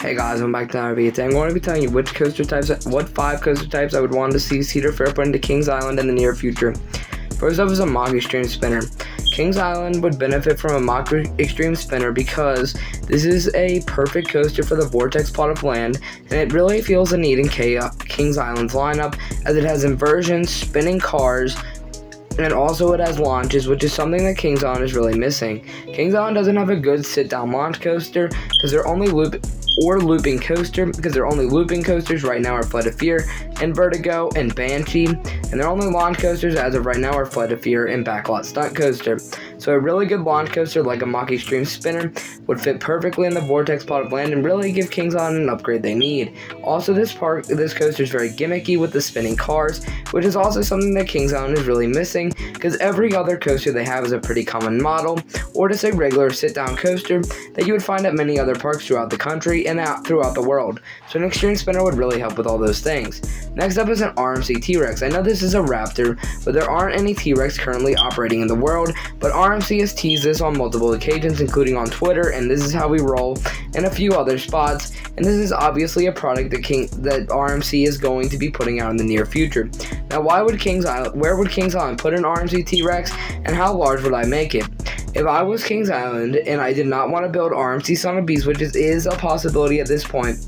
Hey guys, I'm back to another video. Today I'm going to be telling you what 5 coaster types I would want to see Cedar Fair put into Kings Island in the near future. First up is a Mock Extreme Spinner. Kings Island would benefit from a Mock Extreme Spinner because this is a perfect coaster for the vortex plot of land, and it really feels a need in Kings Island's lineup as it has inversions, spinning cars, and also it has launches, which is something that Kings Island is really missing. Kings Island doesn't have a good sit-down launch coaster because they're only looping coasters right now are Flight of Fear and Vertigo and Banshee, and their only launch coasters as of right now are Flight of Fear and Backlot Stunt Coaster. So a really good launch coaster like a Mock Extreme Spinner would fit perfectly in the vortex plot of land and really give Kings Island an upgrade they need. Also, this coaster is very gimmicky with the spinning cars, which is also something that Kings Island is really missing because every other coaster they have is a pretty common model, or just a regular sit-down coaster that you would find at many other parks throughout the country and throughout the world. So an Extreme Spinner would really help with all those things. Next up is an RMC T-Rex. I know this is a Raptor, but there aren't any T-Rex currently operating in the world, but RMC has teased this on multiple occasions, including on Twitter, and This Is How We Roll, and a few other spots, and this is obviously a product that RMC is going to be putting out in the near future. Now, where would Kings Island put an RMC T-Rex, and how large would I make it? If I was Kings Island and I did not want to build RMC Son of Beast, which is a possibility at this point,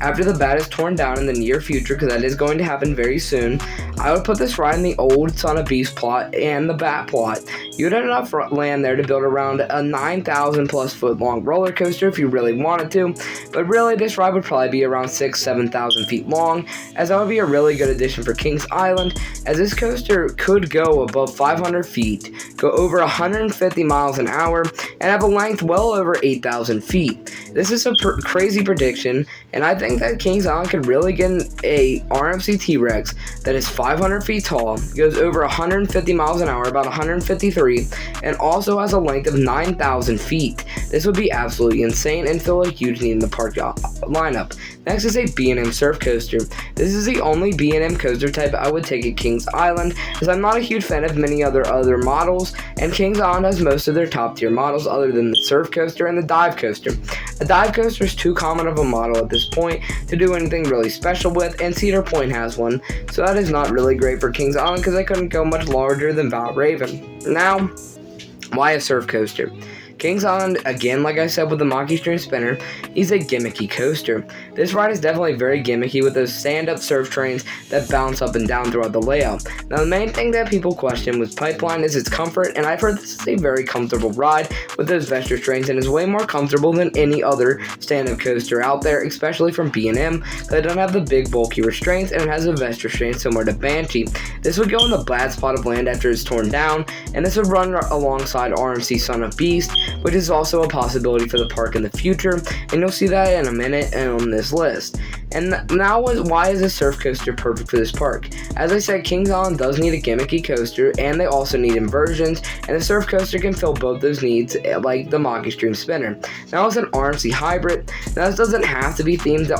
after the bat is torn down in the near future, because that is going to happen very soon, I would put this right in the old Son of Beast plot and the bat plot. You would have enough land there to build around a 9,000 plus foot long roller coaster if you really wanted to, but really this ride would probably be around 7,000 feet long, as that would be a really good addition for Kings Island, as this coaster could go above 500 feet, go over 150 miles an hour, and have a length well over 8,000 feet. This is a crazy prediction, and I think that Kings Island could really get a RMC T-Rex that is 500 feet tall, goes over 150 miles an hour, about 153, and also has a length of 9,000 feet. This would be absolutely insane and fill a huge need in the park lineup. Next is a B&M Surf Coaster. This is the only B&M coaster type I would take at Kings Island, as I'm not a huge fan of many other models, and Kings Island has most of their top tier models other than the Surf Coaster and the Dive Coaster. A dive coaster is too common of a model at this point to do anything really special with, and Cedar Point has one, so that is not really great for Kings Island because they couldn't go much larger than Raven. Now, why a surf coaster? Kings Island, again, like I said with the Mock Extreme Spinner, is a gimmicky coaster. This ride is definitely very gimmicky with those stand-up surf trains that bounce up and down throughout the layout. Now, the main thing that people question with Pipeline is its comfort, and I've heard this is a very comfortable ride with those Vestra trains and is way more comfortable than any other stand-up coaster out there, especially from B&M, because it doesn't have the big bulky restraints and it has a Vestra restraint similar to Banshee. This would go in the bad spot of land after it's torn down, and this would run alongside RMC Son of Beast, which is also a possibility for the park in the future, and you'll see that in a minute and on this list. And now, why is a surf coaster perfect for this park? As I said, Kings Island does need a gimmicky coaster, and they also need inversions, and the surf coaster can fill both those needs, like the Mock Extreme Spinner. Now, it's an RMC hybrid. Now, this doesn't have to be themed to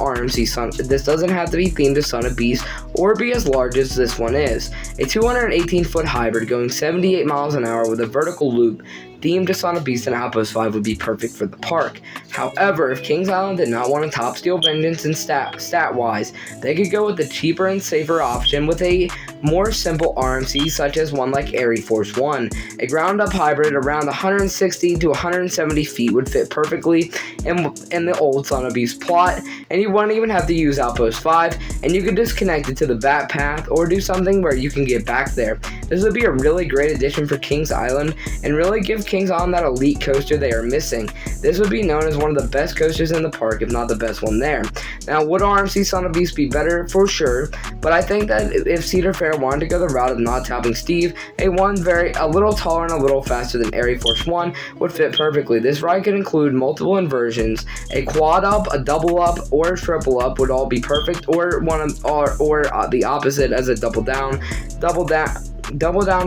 Son of Beast or be as large as this one is. A 218-foot hybrid going 78 miles an hour with a vertical loop themed to Son of Beast and Outpost 5 would be perfect for the park. However, if Kings Island did not want a top steel vengeance in stat-wise, they could go with the cheaper and safer option with a more simple RMC, such as one like Air Force 1. A ground-up hybrid around 160 to 170 feet would fit perfectly in the old Son of Beast plot, and you wouldn't even have to use Outpost 5, and you could just connect it to the bat path or do something where you can get back there. This would be a really great addition for Kings Island and really give Kings Island that elite coaster they are missing. This would be known as one of the best coasters in the park, if not the best one there. Now, would RMC Son of Beast be better? For sure, but I think that if Cedar Fair wanted to go the route of not topping Steve, a little taller and a little faster than Air Force 1 would fit perfectly. This ride could include multiple inversions. A quad up, a double up, or a triple up would all be perfect, or the opposite as a double down,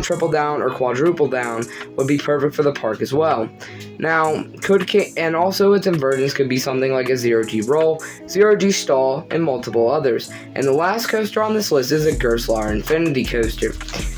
triple down, or quadruple down would be perfect for the park as well. Now, and also its inversions could be something like a 0G roll, 0G stall, and multiple others. And the last coaster on this list is a Gerstlauer Infinity Coaster.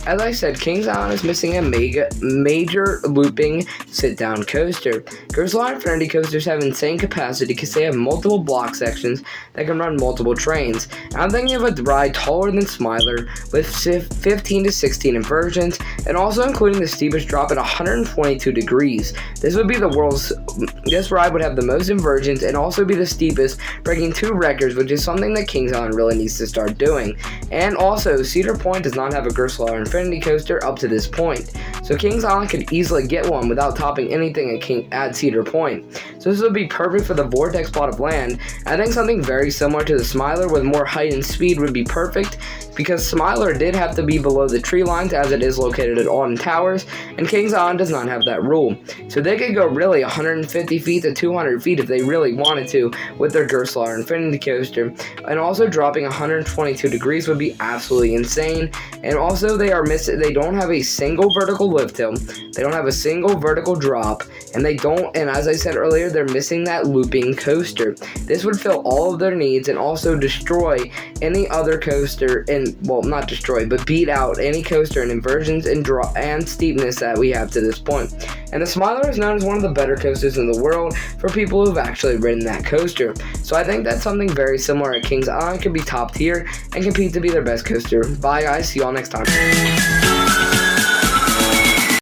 As I said, Kings Island is missing a major looping sit-down coaster. Griswold Infinity coasters have insane capacity because they have multiple block sections that can run multiple trains. I'm thinking of a ride taller than Smiler with 15 to 16 inversions, and also including the steepest drop at 122 degrees. This ride would have the most inversions and also be the steepest, breaking 2 records, which is something that Kings Island really needs to start doing. And also, Cedar Point does not have a Griswold Infinity coaster up to this point, so Kings Island could easily get one without topping anything at Cedar Point. So this would be perfect for the vortex plot of land. I think something very similar to the Smiler with more height and speed would be perfect, because Smiler did have to be below the tree lines as it is located at Alton Towers, and Kings Island does not have that rule. So they could go really 150 feet to 200 feet if they really wanted to with their Griswold Infinity coaster, and also dropping 122 degrees would be absolutely insane. And also they don't have a single vertical lift hill, they don't have a single vertical drop, and as I said earlier, they're missing that looping coaster. This would fill all of their needs and also destroy any other coaster, not destroy, but beat out any coaster in inversions and steepness that we have to this point. And the Smiler is known as one of the better coasters in the world for people who've actually ridden that coaster. So I think that something very similar at Kings Island could be top tier and compete to be their best coaster. Bye guys, see y'all next time.